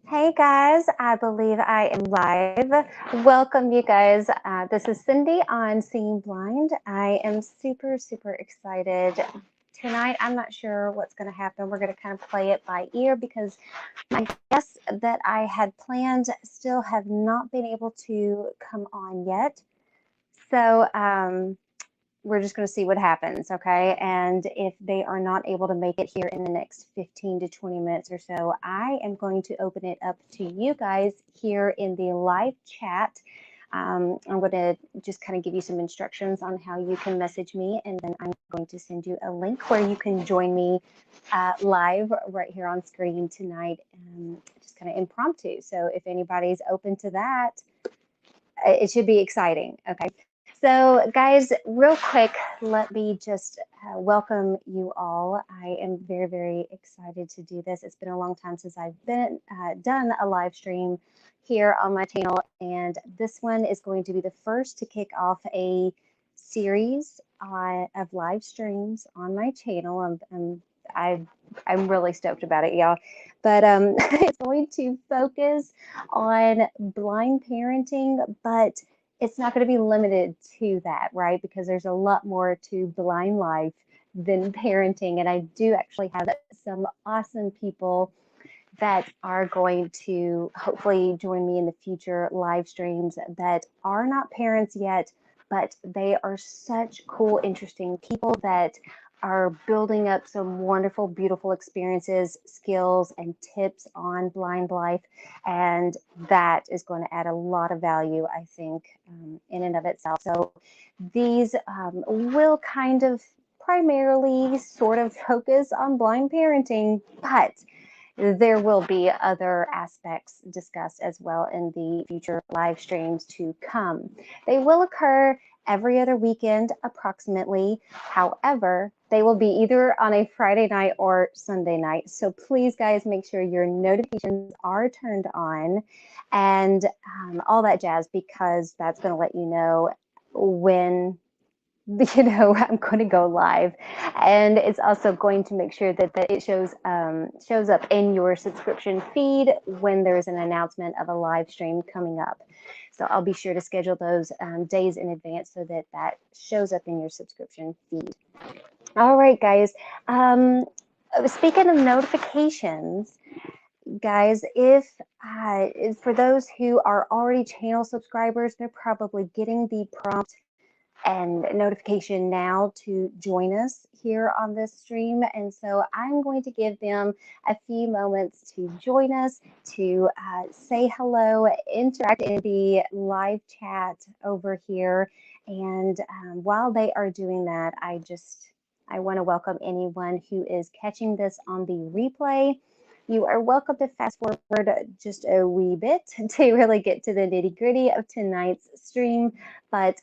Hey guys, I believe I am live. Welcome, you guys. This is Cindy on Seeing Blind. I am super excited. Tonight, I'm not sure what's going to happen. We're going to kind of play it by ear because my guests that I had planned still have not been able to come on yet. So, we're just going to see what happens, okay? And if they are not able to make it here in the next 15 to 20 minutes or so, I am going to open it up to you guys here in the live chat. I'm going to just kind of give you some instructions on how you can message me, and then I'm going to send you a link where you can join me live right here on screen tonight, just kind of impromptu. So if anybody's open to that, it should be exciting. Okay. So, guys, real quick, let me just welcome you all. I am very excited to do this. It's been a long time since I've been done a live stream here on my channel, and this one is going to be the first to kick off a series of live streams on my channel. I'm really stoked about it, y'all. But it's going to focus on blind parenting, but it's not going to be limited to that, right? Because there's a lot more to blind life than parenting. And I do actually have some awesome people that are going to hopefully join me in the future live streams that are not parents yet, but they are such cool, interesting people that are building up some wonderful, beautiful experiences, skills, and tips on blind life. And that is going to add a lot of value, I think, in and of itself. So these will kind of primarily sort of focus on blind parenting, but there will be other aspects discussed as well in the future live streams to come. They will occur every other weekend approximately. However, they will be either on a Friday night or Sunday night. So please, guys, make sure your notifications are turned on and all that jazz, because that's going to let you know when I'm going to go live, and it's also going to make sure that it shows up in your subscription feed when there's an announcement of a live stream coming up. So I'll be sure to schedule those days in advance so that that shows up in your subscription feed. All right, guys. Speaking of notifications, guys, if for those who are already channel subscribers, they're probably getting the prompt and notification now to join us here on this stream. And so I'm going to give them a few moments to join us, to say hello, interact in the live chat over here. And while they are doing that, I want to welcome anyone who is catching this on the replay. You are welcome to fast forward just a wee bit to really get to the nitty gritty of tonight's stream. But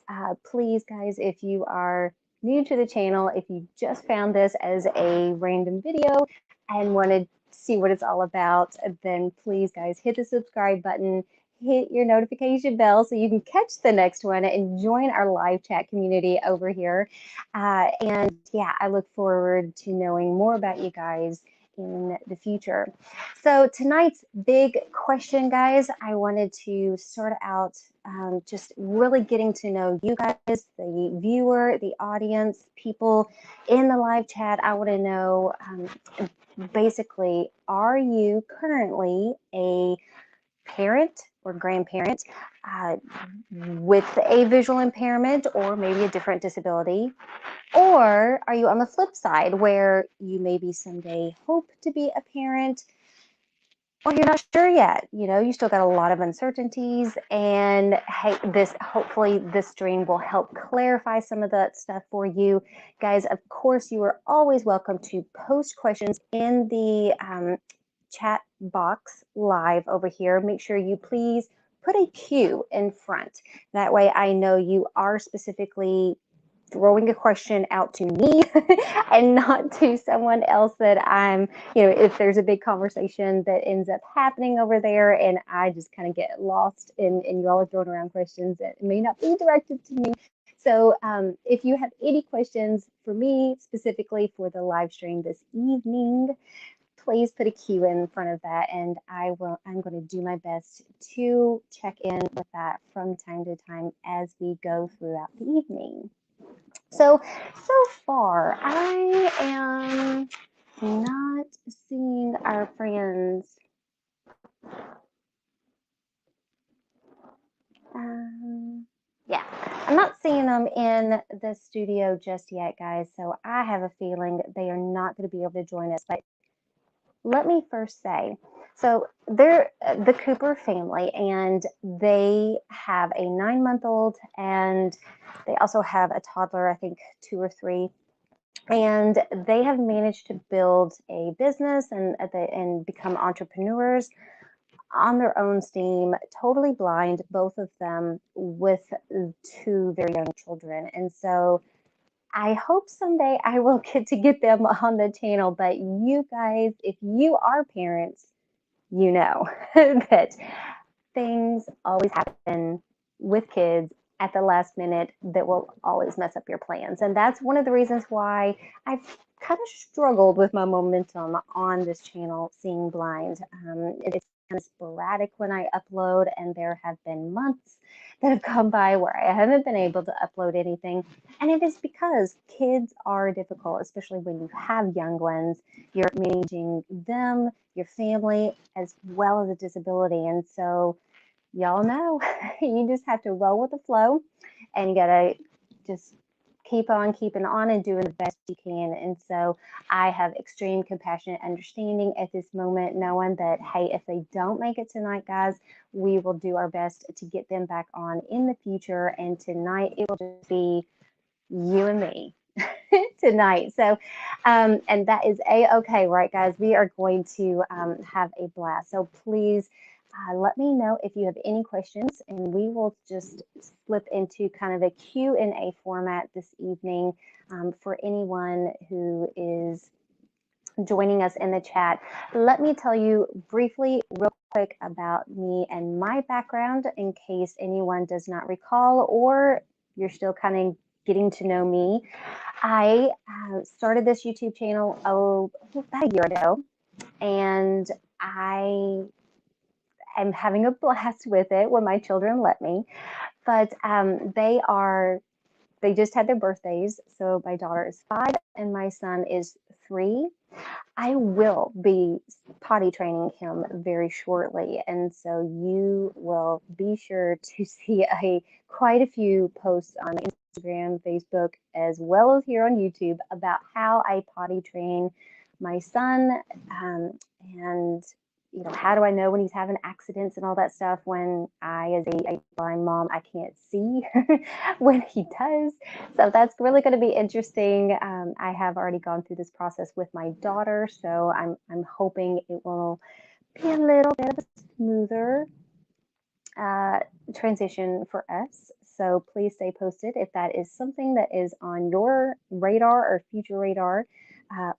please, guys, if you are new to the channel, if you just found this as a random video and want to see what it's all about, then please, guys, hit the subscribe button, hit your notification bell so you can catch the next one and join our live chat community over here. And yeah, I look forward to knowing more about you guys in the future. So tonight's big question, guys, I wanted to start out just really getting to know you guys, the viewer, the audience, people in the live chat. I want to know basically, are you currently a parent or grandparent with a visual impairment or maybe a different disability? Or are you on the flip side where you maybe someday hope to be a parent, or you're not sure yet? You still got a lot of uncertainties, and hey, hopefully this stream will help clarify some of that stuff for you. Guys, of course, you are always welcome to post questions in the chat box live over here. Make sure you please put a Q in front. That way I know you are specifically throwing a question out to me and not to someone else that if there's a big conversation that ends up happening over there and I just kind of get lost and you all are throwing around questions that may not be directed to me. So if you have any questions for me specifically for the live stream this evening, please put a Q in front of that, and I'm going to do my best to check in with that from time to time as we go throughout the evening. So far, I am not seeing our friends. Yeah, I'm not seeing them in the studio just yet, guys. So I have a feeling they are not going to be able to join us. But let me first say, so they're the Cooper family, and they have a 9-month-old, and they also have a toddler, I think 2 or 3. And they have managed to build a business and become entrepreneurs on their own steam, totally blind, both of them, with 2 very young children. And so I hope someday I will get them on the channel. But you guys, if you are parents, you know that things always happen with kids at the last minute that will always mess up your plans. And that's one of the reasons why I've kind of struggled with my momentum on this channel, Seeing Blind. It's kind of sporadic when I upload, and there have been months that have come by where I haven't been able to upload anything. And it is because kids are difficult, especially when you have young ones. You're managing them, your family, as well as a disability. And so y'all know you just have to roll with the flow, and you gotta just keep on keeping on and doing the best you can. And so I have extreme compassionate understanding at this moment, knowing that, hey, if they don't make it tonight, guys, we will do our best to get them back on in the future. And tonight it will just be you and me tonight. So, and that is okay, right, guys? We are going to have a blast. So please let me know if you have any questions, and we will just slip into kind of a Q&A format this evening for anyone who is joining us in the chat. Let me tell you briefly, real quick, about me and my background in case anyone does not recall, or you're still kind of getting to know me. I started this YouTube channel about a year ago, and I am having a blast with it when my children let me. But they just had their birthdays. So my daughter is 5 and my son is 3. I will be potty training him very shortly. And so you will be sure to see quite a few posts on Instagram, Facebook, as well as here on YouTube about how I potty train my son. And how do I know when he's having accidents and all that stuff when I, as a blind mom, I can't see when he does. So that's really going to be interesting. I have already gone through this process with my daughter, so I'm hoping it will be a little bit of a smoother transition for us. So please stay posted if that is something that is on your radar or future radar.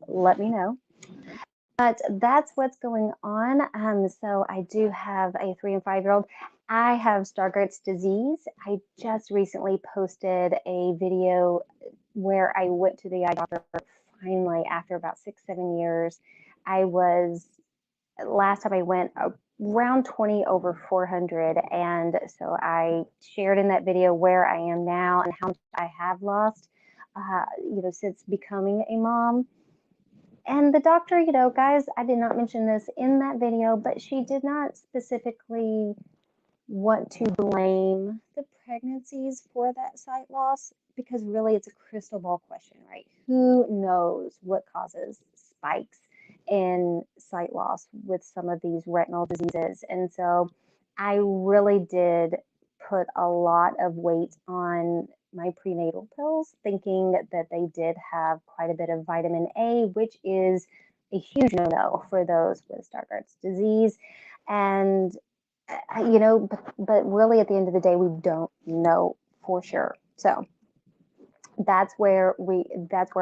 Let me know. But that's what's going on. So I do have a 3 and 5-year-old. I have Stargardt's disease. I just recently posted a video where I went to the eye doctor finally after about 6-7 years. Last time I went around 20/400. And so I shared in that video where I am now and how much I have lost, since becoming a mom. And the doctor, guys, I did not mention this in that video, but she did not specifically want to blame the pregnancies for that sight loss, because really it's a crystal ball question, right? Who knows what causes spikes in sight loss with some of these retinal diseases? And so I really did put a lot of weight on my prenatal pills, thinking that they did have quite a bit of vitamin A, which is a huge no-no for those with Stargardt's disease. And but really at the end of the day, we don't know for sure. So that's where I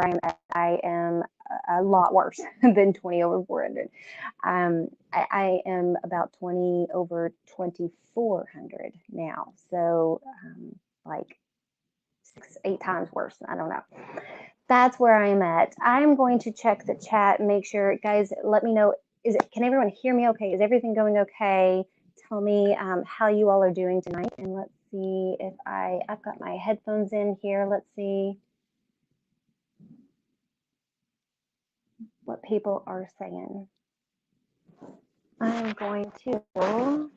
am at. I am a lot worse than 20/400. I am about 20/2400 now. So like 6-8 times worse. I don't know. that's where I'm at. I'm going to check the chat and make sure, guys, let me know. Can everyone hear me okay? Is everything going okay? Tell me how you all are doing tonight. And let's see if I've got my headphones in here. Let's see what people are saying. I'm going to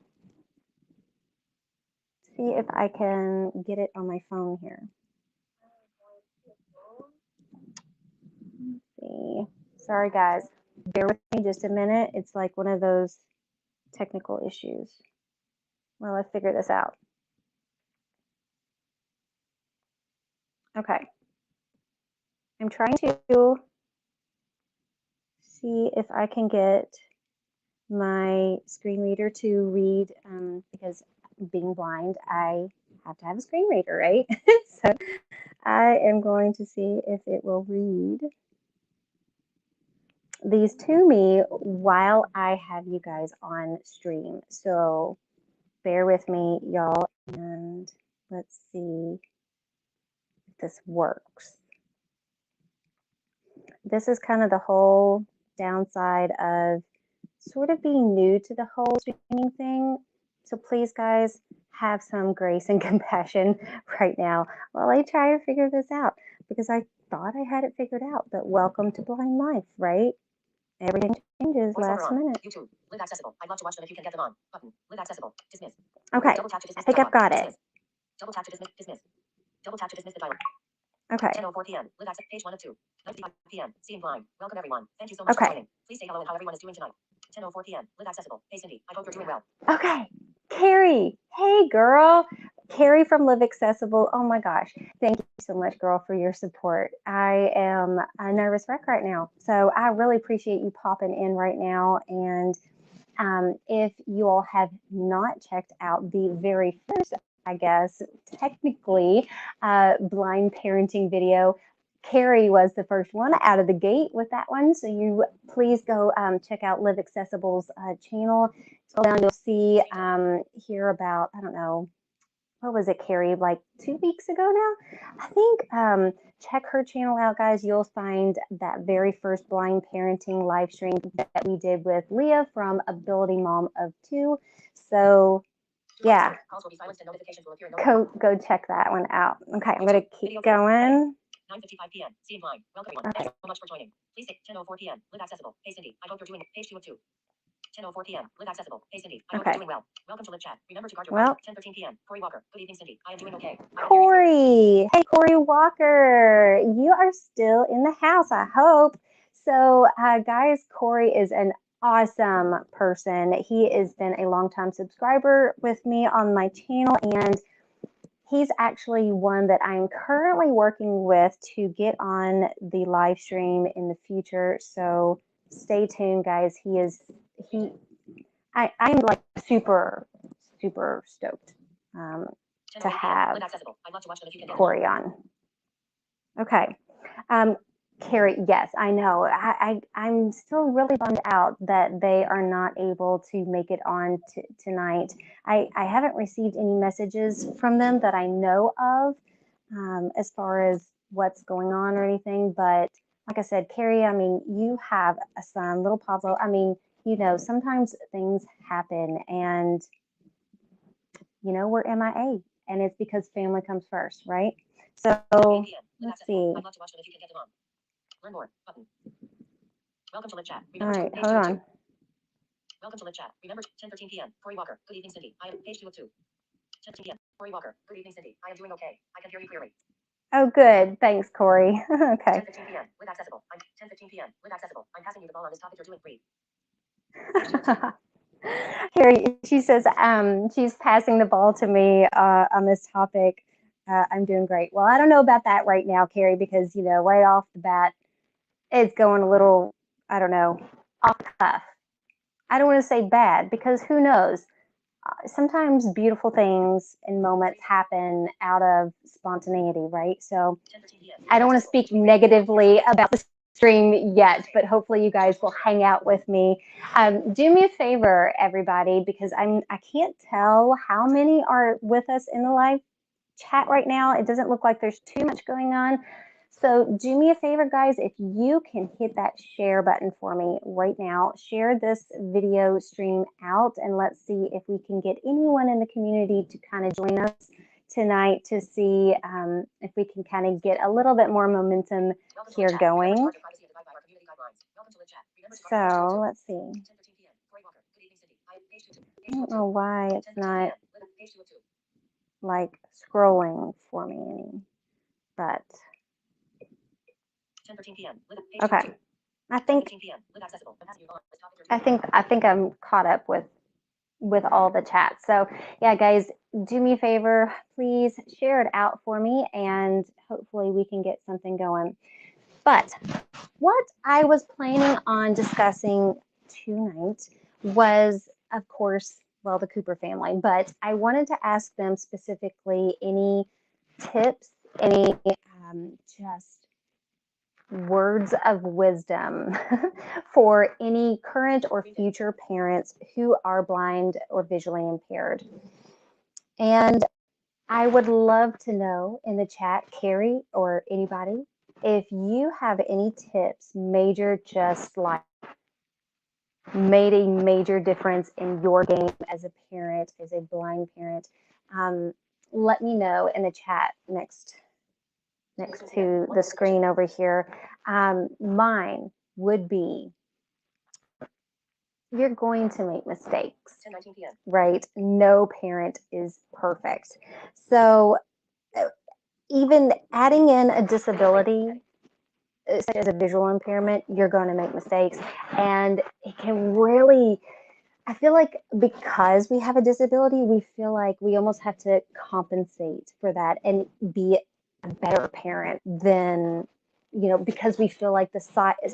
see if I can get it on my phone here. Let's see. Sorry, guys. Bear with me just a minute. It's like one of those technical issues. Well, let's figure this out. Okay. I'm trying to see if I can get my screen reader to read, because being blind, I have to have a screen reader, right? So I am going to see if it will read these to me while I have you guys on stream. So bear with me, y'all, and let's see if this works. This is kind of the whole downside of sort of being new to the whole streaming thing. So please, guys, have some grace and compassion right now while I try to figure this out, because I thought I had it figured out. But welcome to Blind Life, right? Everything changes last minute. YouTube. Live accessible. I'd love to watch them if you can get them on. Button. Live accessible. Dismiss. Okay. Double tap to dismiss. I think I've got it. Double tap to dismiss. Dismiss. Double tap to dismiss the dialog. Okay. 10:04 p.m. Live access. Page 1 of 2. 9:55 p.m. Seeing blind. Welcome everyone. Thank you so much for joining. Please say hello and how everyone is doing tonight. 10:04 p.m. Live accessible. Hey Cindy. I hope you're doing well. Okay. Carrie. Hey, girl. Carrie from Live Accessible. Oh my gosh. Thank you so much, girl, for your support. I am a nervous wreck right now. So I really appreciate you popping in right now. And if you all have not checked out the very first, I guess, technically blind parenting video, Carrie was the first one out of the gate with that one. So you please go check out Live Accessible's channel. Scroll down, you'll see here about, I don't know, what was it, Carrie, like 2 weeks ago now? I think check her channel out, guys. You'll find that very first blind parenting live stream that we did with Leah from Ability Mom of 2. So yeah, go check that one out. Okay, I'm gonna keep going. 9:55 p.m. Seeing blind. Welcome everyone. Thank you so much for joining. Please say 10:04 p.m. Live accessible. Hey Cindy. I hope you're doing page 2 of 2. 10:04 p.m. Live accessible. Hey Cindy. I hope you're doing well. Welcome to Live Chat. Remember to guard your phone. 10:13 p.m. Corey Walker. Good evening, Cindy. I am doing okay. Corey. Hey, Corey Walker. You are still in the house, I hope. So, guys, Corey is an awesome person. He has been a longtime subscriber with me on my channel, and he's actually one that I'm currently working with to get on the live stream in the future. So stay tuned, guys. I'm like super stoked to have Corey on. Okay. Carrie, yes, I know. I'm still really bummed out that they are not able to make it on tonight. I haven't received any messages from them that I know of as far as what's going on or anything. But like I said, Carrie, I mean, you have a son, little Pablo. I mean, you know, sometimes things happen and, you know, we're MIA and it's because family comes first, right? So let's see. Learn more button. Welcome to Live Chat. All right, hold on. Welcome to Live Chat. Remember 10:13 p.m. Corey Walker. Good evening, Cindy. I am page 2 of 2. 10:13 p.m. Corey Walker. Good evening, Cindy. I am doing okay. I can hear you clearly. Oh, good. Thanks, Corey. Okay. 10:15 p.m. Live accessible. I'm 10:15 p.m. Live accessible. I'm passing you the ball on this topic. You're doing great. Carrie, she says she's passing the ball to me on this topic. I'm doing great. Well, I don't know about that right now, Carrie, because, you know, right off the bat, it's going a little, I don't know, off the cuff. I don't want to say bad because who knows? Sometimes beautiful things and moments happen out of spontaneity, right? So I don't want to speak negatively about the stream yet, but hopefully you guys will hang out with me. Do me a favor, everybody, because I can't tell how many are with us in the live chat right now. It doesn't look like there's too much going on. So do me a favor, guys, if you can hit that share button for me right now, share this video stream out, and let's see if we can get anyone in the community to kind of join us tonight to see if we can kind of get a little bit more momentum here going. So let's see. I don't know why it's not like scrolling for me any, but 10:13 p.m. okay. I think I'm caught up with all the chats. So yeah, guys, do me a favor, please share it out for me, and hopefully we can get something going. But what I was planning on discussing tonight was, of course, well, the Cooper family, but I wanted to ask them specifically any tips, any just words of wisdom for any current or future parents who are blind or visually impaired. And I would love to know in the chat, Carrie or anybody, if you have any tips, major, just like made a major difference in your game as a parent, as a blind parent. Let me know in the chat next to the screen over here. Mine would be, you're going to make mistakes, 10:19 p.m. right? No parent is perfect. So even adding in a disability, such as a visual impairment, you're going to make mistakes. And it can really, I feel like because we have a disability, we feel like we almost have to compensate for that and be a better parent than, because we feel like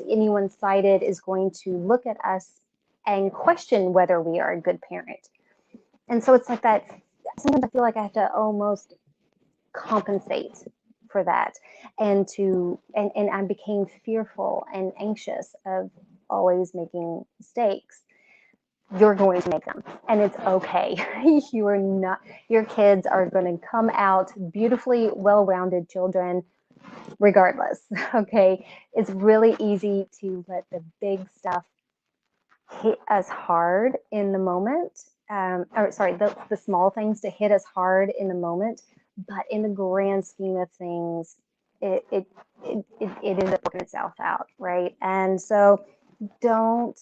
anyone sighted is going to look at us and question whether we are a good parent. And so it's like that. Sometimes I feel like I have to almost compensate for that, and I became fearful and anxious of always making mistakes. You're going to make them, and it's okay. Your kids are going to come out beautifully well-rounded children regardless. Okay, it's really easy to let the big stuff hit us hard in the moment, the small things to hit us hard in the moment, but in the grand scheme of things, it ends up working itself out, right? And so don't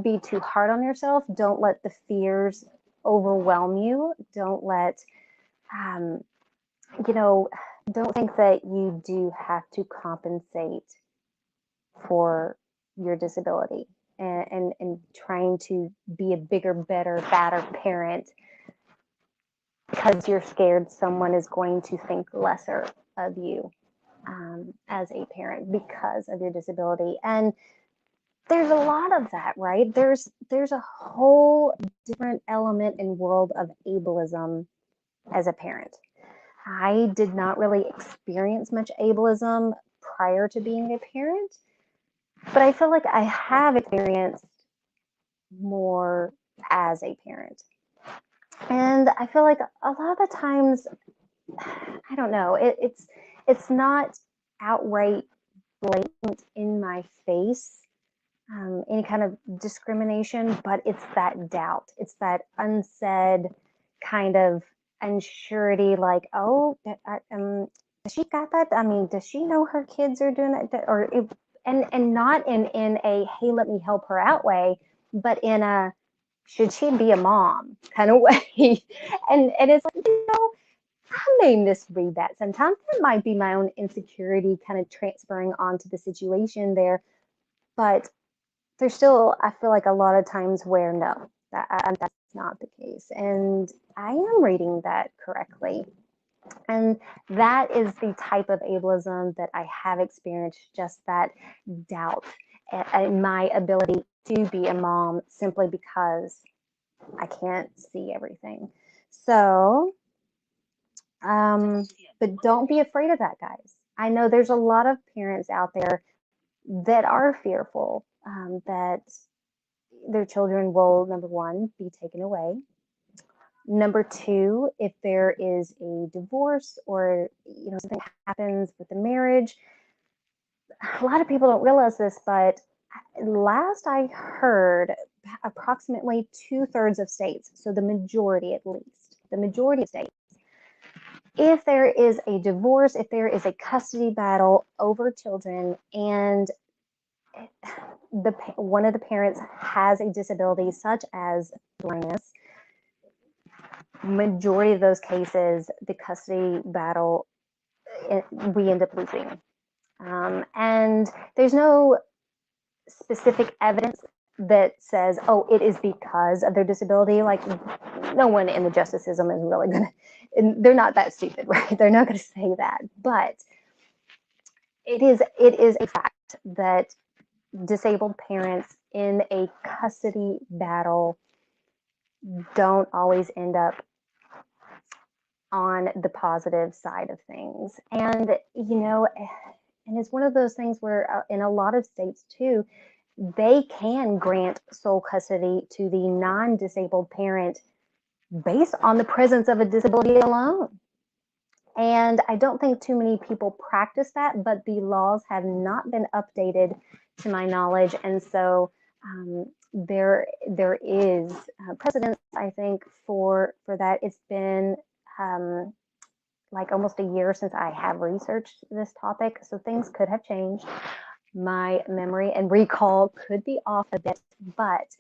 be too hard on yourself. Don't let the fears overwhelm you. Don't let, don't think that you do have to compensate for your disability and trying to be a bigger, better, badder parent because you're scared someone is going to think lesser of you as a parent because of your disability. And there's a lot of that, right? There's a whole different element and world of ableism as a parent. I did not really experience much ableism prior to being a parent, but I feel like I have experienced more as a parent. And I feel like a lot of the times, I don't know, it's not outright blatant in my face, any kind of discrimination, but it's that doubt. It's that unsaid kind of unsurety, like, oh, does she got that? I mean, does she know her kids are doing that? And not in a, hey, let me help her out way, but in a, should she be a mom kind of way. And it's like, I may misread that sometimes. That might be my own insecurity kind of transferring onto the situation there. But there's still, I feel like a lot of times where no, that's not the case. And I am reading that correctly. And that is the type of ableism that I have experienced, just that doubt in my ability to be a mom simply because I can't see everything. So, but don't be afraid of that, guys. I know there's a lot of parents out there that are fearful that their children will, number one, be taken away. Number two, if there is a divorce or something happens with the marriage, a lot of people don't realize this, but last I heard, approximately 2/3 of states, so the majority at least, the majority of states, if there is a divorce, if there is a custody battle over children, and one of the parents has a disability such as blindness, majority of those cases, the custody battle, we end up losing. And there's no specific evidence that says, oh, it is because of their disability. Like, no one in the justice system is really going to, they're not that stupid, right? They're not going to say that. But it is a fact that disabled parents in a custody battle don't always end up on the positive side of things. And, and it's one of those things where in a lot of states too, they can grant sole custody to the non-disabled parent based on the presence of a disability alone. And I don't think too many people practice that, but the laws have not been updated to my knowledge. And so there is precedence, I think, for that. It's been like almost a year since I have researched this topic, so things could have changed. My memory and recall could be off a bit, but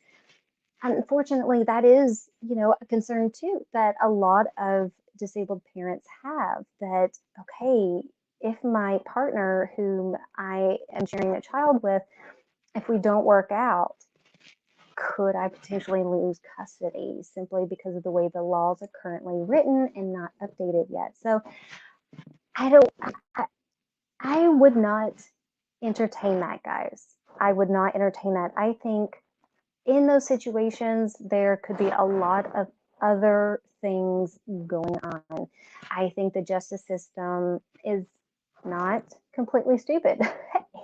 unfortunately, that is, a concern too, that a lot of disabled parents have, that, okay, if my partner whom I am sharing a child with, if we don't work out, could I potentially lose custody simply because of the way the laws are currently written and not updated yet? So I would not entertain that, guys. I would not entertain that. I think in those situations, there could be a lot of other things going on. I think the justice system is not completely stupid.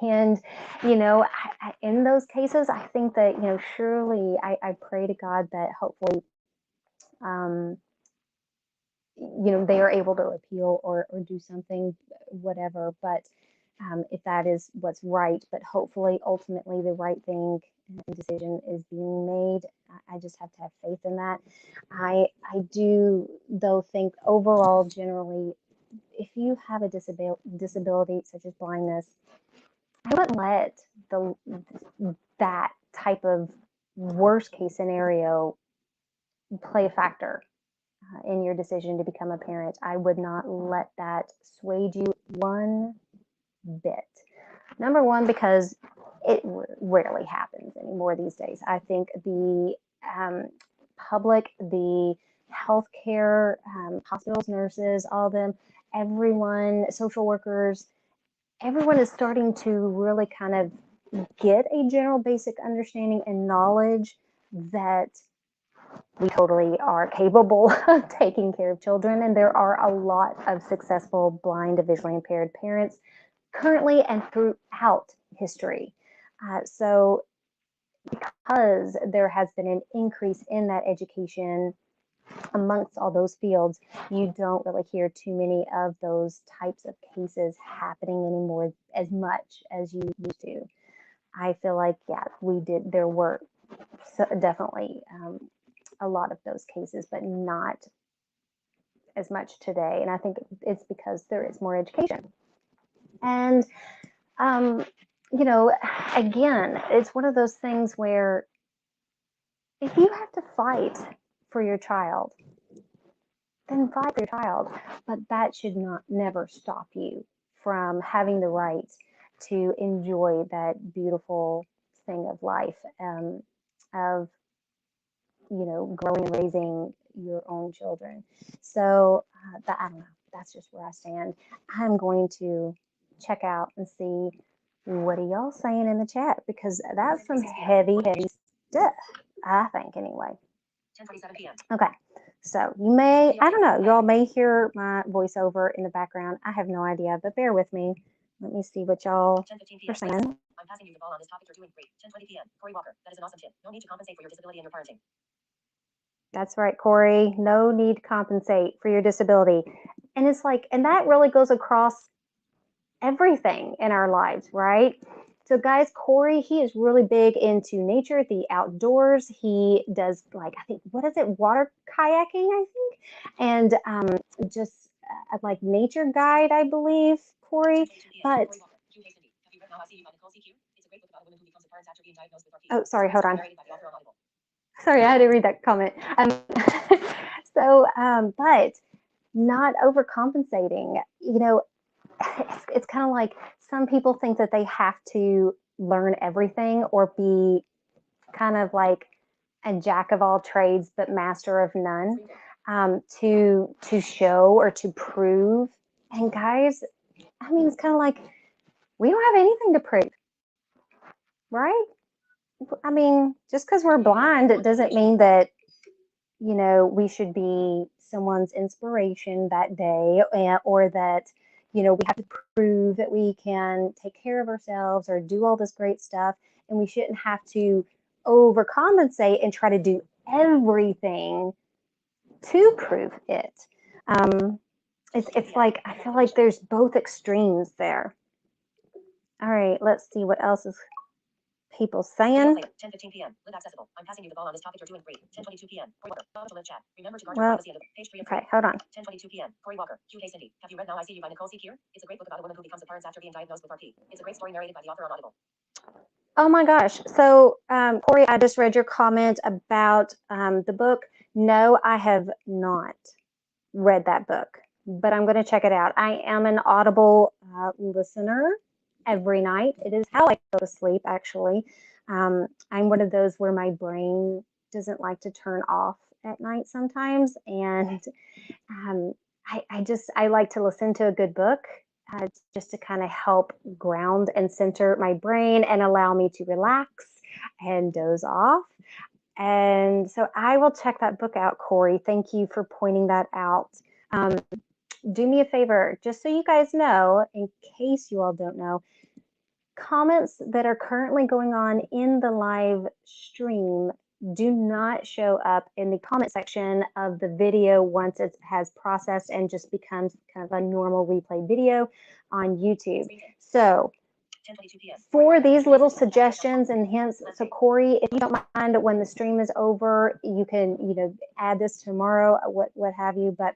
And, in those cases, I think that, surely I pray to God that hopefully, they are able to appeal or do something, whatever. But if that is what's right, but hopefully, ultimately, the right thing and decision is being made. I just have to have faith in that. I do, though, think overall, generally, if you have a disability such as blindness, I wouldn't let that type of worst case scenario play a factor in your decision to become a parent. I would not let that sway you one bit. Number one, because it rarely happens anymore these days. I think the public, the healthcare, hospitals, nurses, all of them, everyone, social workers, everyone is starting to really kind of get a general basic understanding and knowledge that we totally are capable of taking care of children. And there are a lot of successful blind, visually impaired parents currently and throughout history. So because there has been an increase in that education amongst all those fields, you don't really hear too many of those types of cases happening anymore as much as you used to. I feel like, yeah, there were definitely a lot of those cases, but not as much today. And I think it's because there is more education. And again, it's one of those things where if you have to fight for your child, then fight for your child. But that should never stop you from having the right to enjoy that beautiful thing of life, of growing and raising your own children. So I don't know. That's just where I stand. I'm going to check out and see what are y'all saying in the chat, because that's some heavy stuff, I think, anyway. 10:47 p.m. Okay, so you may, I don't know, y'all may hear my voiceover in the background. I have no idea, but bear with me. Let me see what y'all are saying. I'm passing you the ball on this topic. You're doing great. 10:20 p.m. Corey Walker. That is an awesome tip. No need to compensate for your disability and your parenting. That's right, Corey. No need to compensate for your disability. And it's like, and that really goes across everything in our lives, right? So guys, Corey, he is really big into nature, the outdoors. He does like, I think, what is it? Water kayaking, I think. And just like nature guide, I believe, Corey. But, oh, sorry, hold on. Sorry, I had to read that comment. But not overcompensating. You know, it's kind of like some people think that they have to learn everything or be kind of like a jack of all trades but master of none, to show or to prove. And guys, I mean, it's kind of like we don't have anything to prove, right? I mean, just because we're blind, it doesn't mean that, you know, we should be someone's inspiration that day, or that, you know, we have to prove that we can take care of ourselves or do all this great stuff. And we shouldn't have to overcompensate and try to do everything to prove it. It's like, I feel like there's both extremes there. All right, let's see what else is people saying. 10:15 p.m. Live accessible. I'm passing you the ball on this topic. You're doing great. 10:22 p.m. Corey Walker. To live chat. Remember to guard your privacy. Page 3 of 3. Okay, hold on. 10:22 p.m. Corey Walker. Q.K. Cindy. Have you read Now I See You by Nicole C. Kier? It's a great book about a woman who becomes a parent after being diagnosed with RP. It's a great story narrated by the author on Audible. Oh my gosh. So, Corey, I just read your comment about the book. No, I have not read that book, but I'm going to check it out. I am an Audible listener every night. It is how I go to sleep, actually. I'm one of those where my brain doesn't like to turn off at night sometimes. And I like to listen to a good book, just to kind of help ground and center my brain and allow me to relax and doze off. And so I will check that book out, Corey. Thank you for pointing that out. Do me a favor, just so you guys know, in case you all don't know, comments that are currently going on in the live stream do not show up in the comment section of the video once it has processed and just becomes kind of a normal replay video on YouTube. So for these little suggestions and hints, so Corey, if you don't mind, when the stream is over, you can, you know, add this tomorrow, what have you. But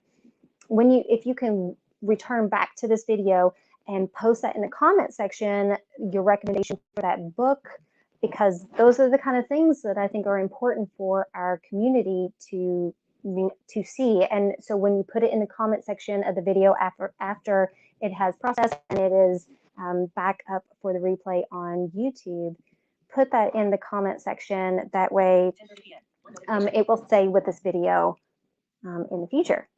if you can return back to this video and post that in the comment section, your recommendation for that book, because those are the kind of things that I think are important for our community to see. And so when you put it in the comment section of the video after it has processed and it is back up for the replay on YouTube, put that in the comment section. That way it will stay with this video in the future.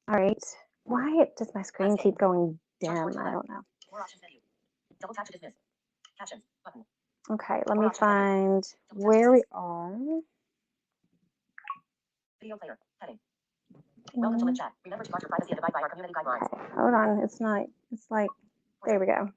All right. Why does my screen keep going dim? I don't know. Double tap to dismiss. Captions button. Okay, let me find where we are. Video player heading. Welcome to live chat. Remember to guard your privacy and abide by our community guidelines. Okay, hold on. It's like, there we go.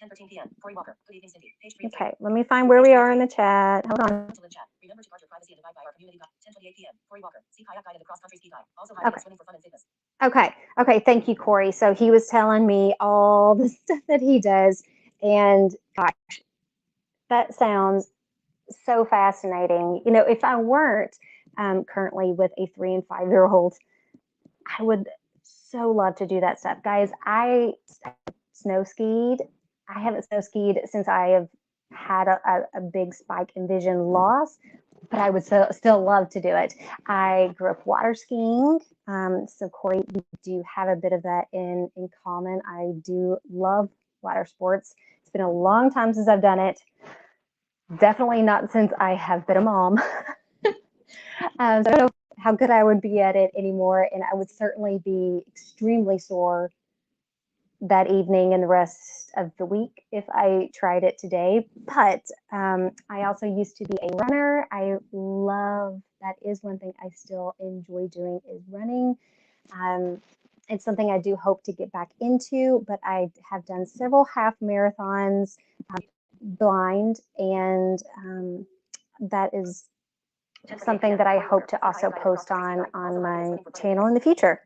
10:13 p.m. Corey Walker. Good evening, Cindy. Page 3. Okay, let me find where we are in the chat. Hold on. To live chat. Remember to guard your privacy and abide by our community guidelines. 10:28 p.m. Corey Walker. See kayak guide in the cross country ski guide. Also highlighting swimming for fun and fitness. Okay. Thank you, Corey. So he was telling me all the stuff that he does, and gosh, that sounds so fascinating. You know, if I weren't currently with a 3 and 5 year old, I would so love to do that stuff. Guys, I snow skied. I haven't snow skied since I have had a big spike in vision loss, but I would still love to do it. I grew up water skiing. So Corey, we do have a bit of that in common. I do love water sports. It's been a long time since I've done it. Definitely not since I have been a mom. So I don't know how good I would be at it anymore. And I would certainly be extremely sore that evening and the rest of the week if I tried it today. But I also used to be a runner. I love, that is one thing I still enjoy doing, is running. It's something I do hope to get back into, but I have done several half marathons blind, and that is something that I hope to also post on my channel in the future.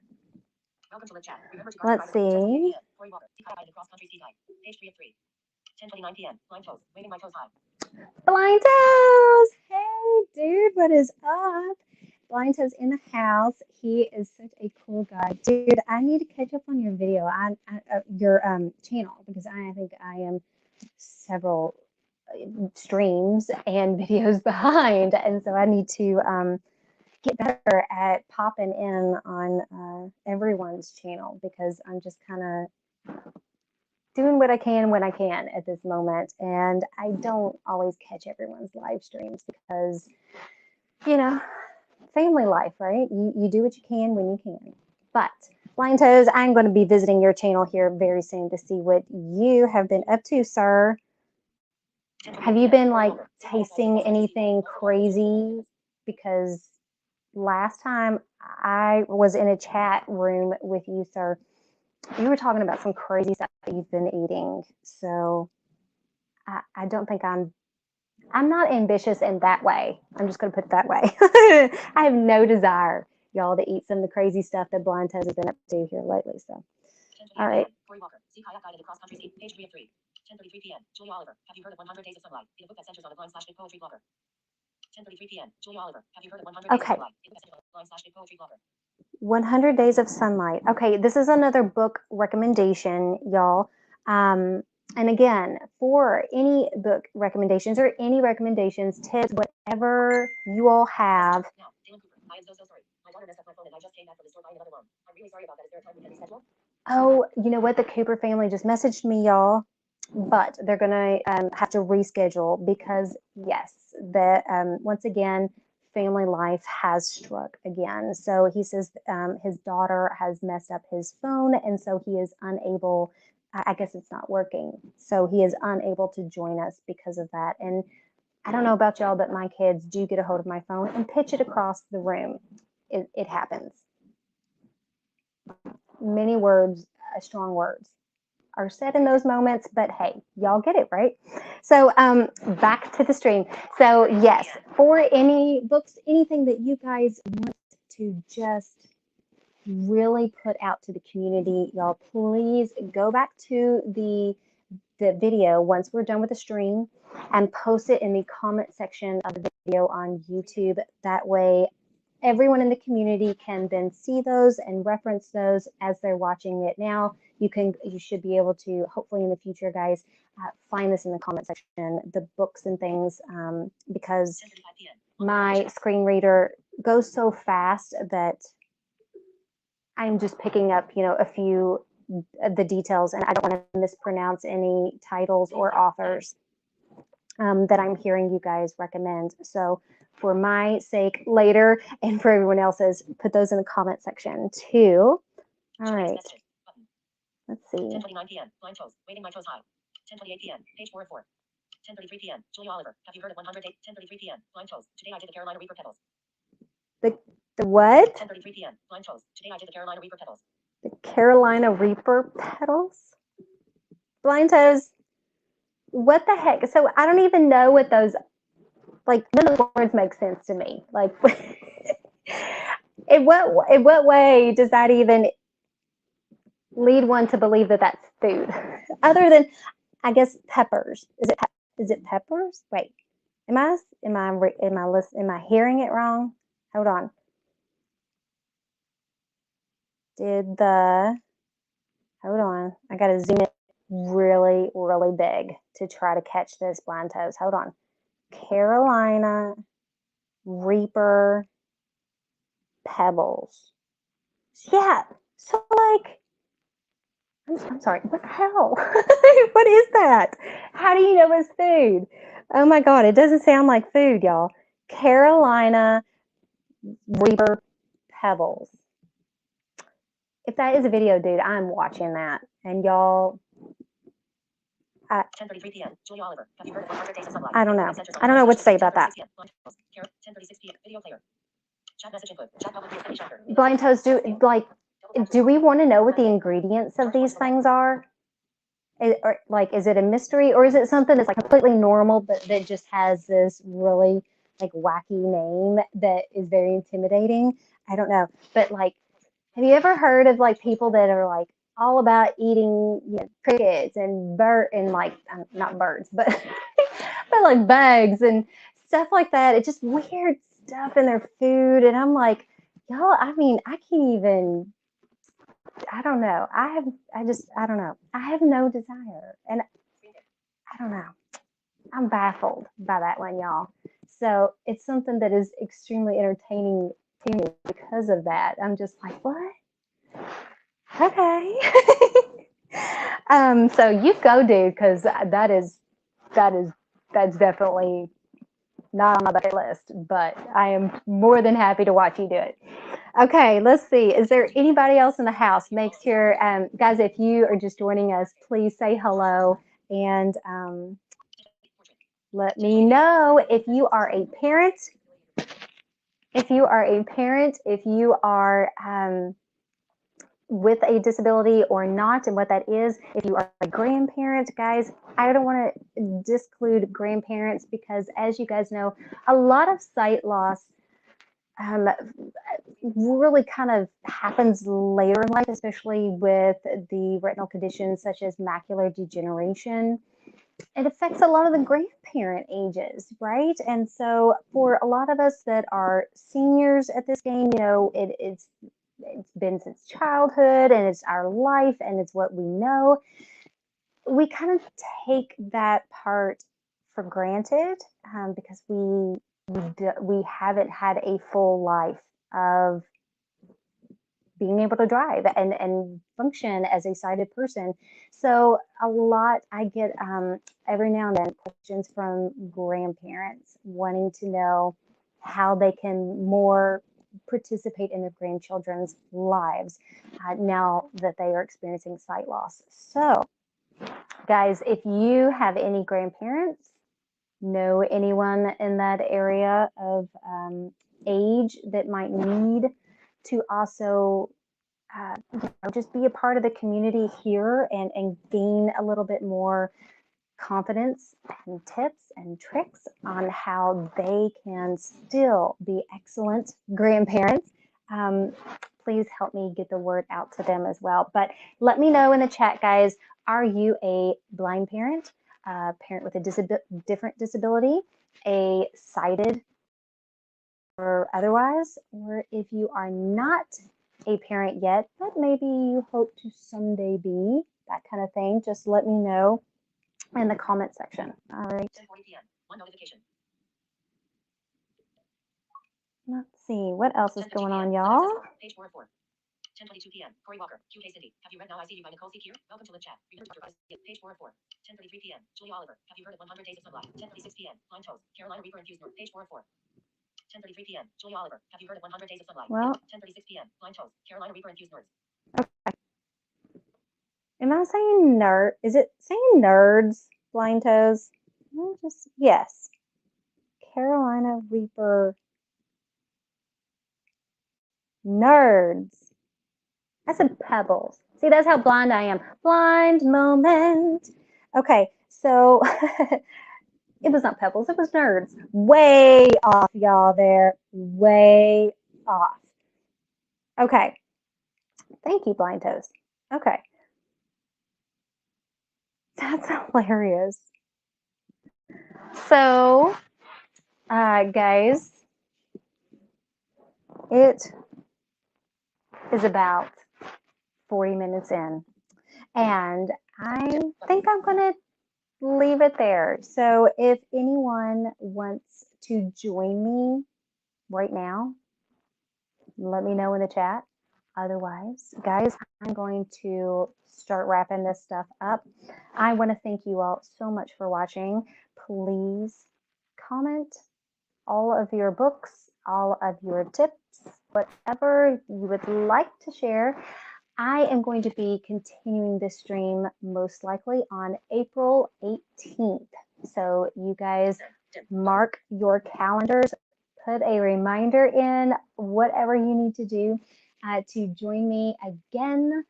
Welcome to live chat. Remember to Let's see. Corey Walker. Cross country ski guide. Page 3 of 3. 10:29 p.m. Blind toes. Waving my toes high. Blind Toes! Hey, dude, what is up? Blind Toes in the house. He is such a cool guy, dude. I need to catch up on your video on your channel because I think I am several streams and videos behind, and so I need to get better at popping in on everyone's channel because I'm just kind of doing what I can when I can at this moment. And I don't always catch everyone's live streams because, you know, family life, right? You do what you can when you can. But Blind Toes, I'm going to be visiting your channel here very soon to see what you have been up to, sir. Have you been like tasting anything crazy? Because last time I was in a chat room with you, sir, you were talking about some crazy stuff that you've been eating. So I don't think I'm not ambitious in that way. I'm just going to put it that way. I have no desire, y'all, to eat some of the crazy stuff that Blind Toes has been up to here lately. So, all right. Corey Walker. See kayak guided cross country ski. Page 3 of 3. 10:33 p.m. Julia Oliver. Have you heard of 100 Days of Sunlight? In a book that centers on the blind/big poetry blogger. 10:33 p.m. Julia Oliver. Have you heard of 100 Days of Sunlight? In a book that centers on the blind/big poetry blogger. 100 Days of Sunlight. Okay, this is another book recommendation, y'all. And again, for any book recommendations or any recommendations, tips, whatever you all have. Now, Dylan Cooper. I am so sorry. My daughter messed up my phone and I just came back from the store buying another one. I'm really sorry about that. Is there a time we can reschedule? Oh, you know what? The Cooper family just messaged me, y'all, but they're gonna have to reschedule because yes, once again, family life has struck again. So he says his daughter has messed up his phone, and so he is unable. I guess it's not working, so he is unable to join us because of that. And I don't know about y'all, but my kids do get a hold of my phone and pitch it across the room. It happens. Many words, strong words are said in those moments, but hey, y'all get it, right? So back to the stream. So yes, for any books, anything that you guys want to just really put out to the community, y'all please go back to the video once we're done with the stream and post it in the comment section of the video on YouTube. That way everyone in the community can then see those and reference those as they're watching it now. You should be able to, hopefully in the future, guys, find this in the comment section, the books and things, because my screen reader goes so fast that I'm just picking up, a few of the details, and I don't want to mispronounce any titles or authors that I'm hearing you guys recommend. So for my sake later and for everyone else's, put those in the comment section too. All right. Let's see. 10:29 p.m. Blind toes. Waving my toes high. 10:28 p.m. Page 4 of 4. 10:33 p.m. Julia Oliver. Have you heard of 100 Days? 10:33 p.m. Blind toes. Today I did the Carolina Reaper petals. The what? 10:33 p.m. Blind toes. Today I did the Carolina Reaper petals. The Carolina Reaper petals? Blind Toes. What the heck? So I don't even know what those, like, none of those words make sense to me. Like, in what way does that even lead one to believe that that's food? Other than, I guess, peppers. Is it peppers? Wait, am I hearing it wrong? Hold on. Hold on. I gotta zoom it really, really big to try to catch this, Blind Toes. Hold on. Carolina Reaper pebbles. Yeah. So like, I'm sorry. What the hell? What is that? How do you know it's food? Oh my God. It doesn't sound like food, y'all. Carolina Reaper pebbles. If that is a video, dude, I'm watching that. And y'all, 10:33 p.m. Julia Oliver. Have you heard of 100 Days of Sunlight? I don't know. I don't know what to say about that. 10:36 p.m. Video player. Chat message input. Chat public finish after. Blind Toes, do we want to know what the ingredients of these things are? Is it a mystery, or is it something that's like completely normal, but that just has this really like wacky name that is very intimidating? I don't know. But like, Have you ever heard of like people that are like all about eating, crickets and like not birds, but but like bugs and stuff like that? It's just weird stuff in their food, and I'm like, y'all. I mean, I can't even. I don't know. I don't know. I have no desire, and I don't know. I'm baffled by that one, y'all. So it's something that is extremely entertaining to me because of that. I'm just like, what? Okay. So you go, dude, because that's definitely not on my bucket list, but I am more than happy to watch you do it. Okay, let's see. Is there anybody else in the house? Make sure, guys, if you are just joining us, please say hello and let me know if you are a parent. If you are a parent, if you are with a disability or not, and what that is. If you are a grandparent, guys, I don't want to disclude grandparents because, as you guys know, a lot of sight loss really kind of happens later in life, especially with the retinal conditions such as macular degeneration. It affects a lot of the grandparent ages, right? And so for a lot of us that are seniors at this game, it's been since childhood and it's our life and it's what we know. We kind of take that part for granted because we haven't had a full life of being able to drive and function as a sighted person. So a lot I get every now and then questions from grandparents wanting to know how they can more participate in their grandchildren's lives now that they are experiencing sight loss. So guys, if you have any grandparents, know anyone in that area of age that might need to also just be a part of the community here and gain a little bit more confidence and tips and tricks on how they can still be excellent grandparents. Please help me get the word out to them as well. But let me know in the chat, guys, are you a blind parent, a parent with a different disability, a sighted or otherwise, or if you are not a parent yet, but maybe you hope to someday be, that kind of thing, just let me know in the comment section. All right. 10:40 p.m. One notification. Let's see what else is 10:50 going p.m. on, Live y'all. accessible. Page 4 of 4. 10:22 p.m. Corey Walker. QK Cindy. Have you read Now I See You by Nicole C. Kier? Welcome to Live Chat. Remember Dr. Page 4 of 4. 10:33 p.m. Julia Oliver. Have you heard of 100 Days of Sunlight? 10:36 p.m. Blind Toast. Carolina Reaper Infused North. Page 4 of 4. 10:33 p.m. Julia Oliver. Have you heard of 100 Days of Sunlight? Well, 10:36 p.m. Blind Toast. Carolina Reaper Infused North. okay. Am I saying nerd? Is it saying nerds? Blind toes? Yes. Carolina Reaper nerds. I said pebbles. See, that's how blind I am. Blind moment. Okay, so it was not pebbles, it was nerds. Way off, y'all, there. Way off. Okay. Thank you, Blind Toast. Okay. That's hilarious. So, guys, it is about 40 minutes in, and I think I'm going to leave it there. So, if anyone wants to join me right now, let me know in the chat. Otherwise, guys, I'm going to start wrapping this stuff up. I want to thank you all so much for watching. Please comment all of your books, all of your tips, whatever you would like to share. I am going to be continuing this stream most likely on April 18th. So you guys mark your calendars, put a reminder in, whatever you need to do to join me again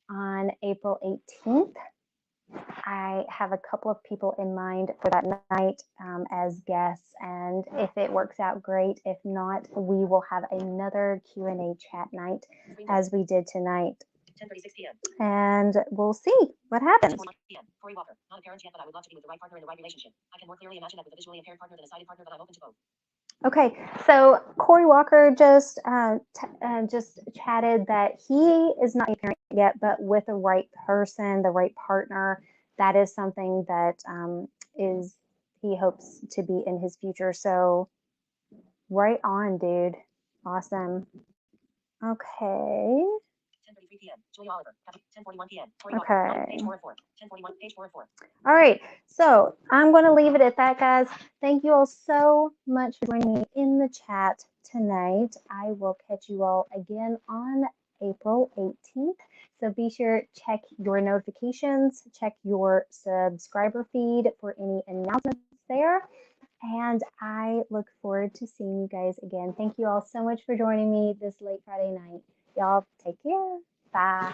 on April 18th. I have a couple of people in mind for that night as guests, and if it works out, great. If not, we will have another Q&A chat night as we did tonight. 10:36 p.m. And we'll see what happens. 10:41 p.m. Corey Walker, not a parent yet, but I would love to be with the right partner in the right relationship. I can more clearly imagine that with a visually impaired partner than a sighted partner, but I'm open to both. Okay, so Corey Walker just chatted that he is not a parent yet, but with the right person, the right partner, that is something that is he hopes to be in his future. So right on, dude. Awesome. Okay. 10:33 p.m. Julia Oliver. 10:41 p.m. Okay. Page 4 of 4. 10:41. Page 4 of 4. All right. So I'm going to leave it at that, guys. Thank you all so much for joining me in the chat tonight. I will catch you all again on April 18th. So be sure check your notifications, check your subscriber feed for any announcements there. And I look forward to seeing you guys again. Thank you all so much for joining me this late Friday night. Y'all take care. Bye.